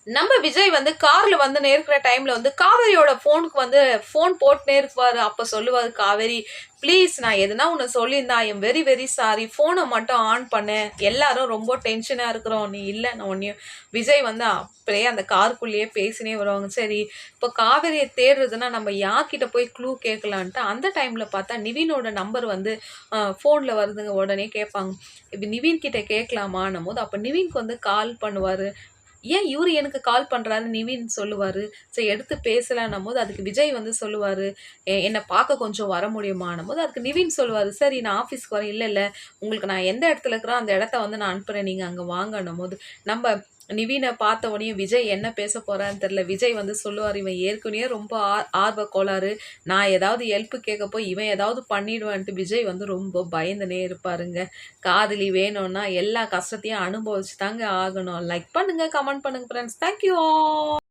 நம்ம விஜய் வந்து கார்ல வந்து நேர்க்கிற டைம்ல வந்து காவேரியோட ஃபோனுக்கு வந்து ஃபோன் போட்டுனே இருப்பாரு. அப்ப சொல்லுவாரு காவேரி, ப்ளீஸ் நான் எதுனா உன்ன சொல்லியிருந்தா I am very very sorry. ஃபோனை மட்டும் ஆன் பண்ணு. எல்லாரும் ரொம்ப டென்ஷனா இருக்கிறோம். நீ இல்ல நான் உன்னையும் விஜய் வந்து அப்படியே அந்த காருக்குள்ளேயே பேசினே வருவாங்க. சரி, இப்போ காவேரியை தேடுறதுன்னா நம்ம யார்கிட்ட போய் க்ளூ கேட்கலான்ட்டு அந்த டைம்ல பார்த்தா நிவினோட நம்பர் வந்து ஃபோன்ல வருதுங்க. உடனே கேட்பாங்க. இப்ப நிவின் கிட்ட கேட்கலாமான்னும் போது அப்ப நிவின்க்கு வந்து கால் பண்ணுவாரு. ஏன் இவரு எனக்கு கால் பண்றாரு நிவின் சொல்லுவாரு. சரி எடுத்து பேசலான்னும்போது, அதுக்கு விஜய் வந்து சொல்லுவாரு, என்ன பார்க்க கொஞ்சம் வர முடியுமான்னும்போது, அதுக்கு நிவின் சொல்லுவாரு, சரி நான் ஆஃபீஸ்க்கு வரேன். இல்ல, இல்ல உங்களுக்கு நான் எந்த இடத்துல இருக்கிறேனோ அந்த இடத்த வந்து நான் அனுப்புறேன். நீங்க அங்க வாங்கன்னும்போது, நம்ம நிவின பார்த்த உடனே விஜய் என்ன பேச போறான்னு தெரியல. விஜய் வந்து சொல்லுவாரு, இவன் ஏற்கனவே ரொம்ப ஆர்வ கோளாறு. நான் ஏதாவது ஹெல்ப் கேட்க போய் இவன் ஏதாவது பண்ணிடுவான்ட்டு விஜய் வந்து ரொம்ப பயந்துனே இருப்பாருங்க. காதலி வேணும்னா எல்லா கஷ்டத்தையும் அனுபவிச்சு தாங்க ஆகணும். லைக் பண்ணுங்க, கமெண்ட் பண்ணுங்க ஃப்ரெண்ட்ஸ். Thank you all.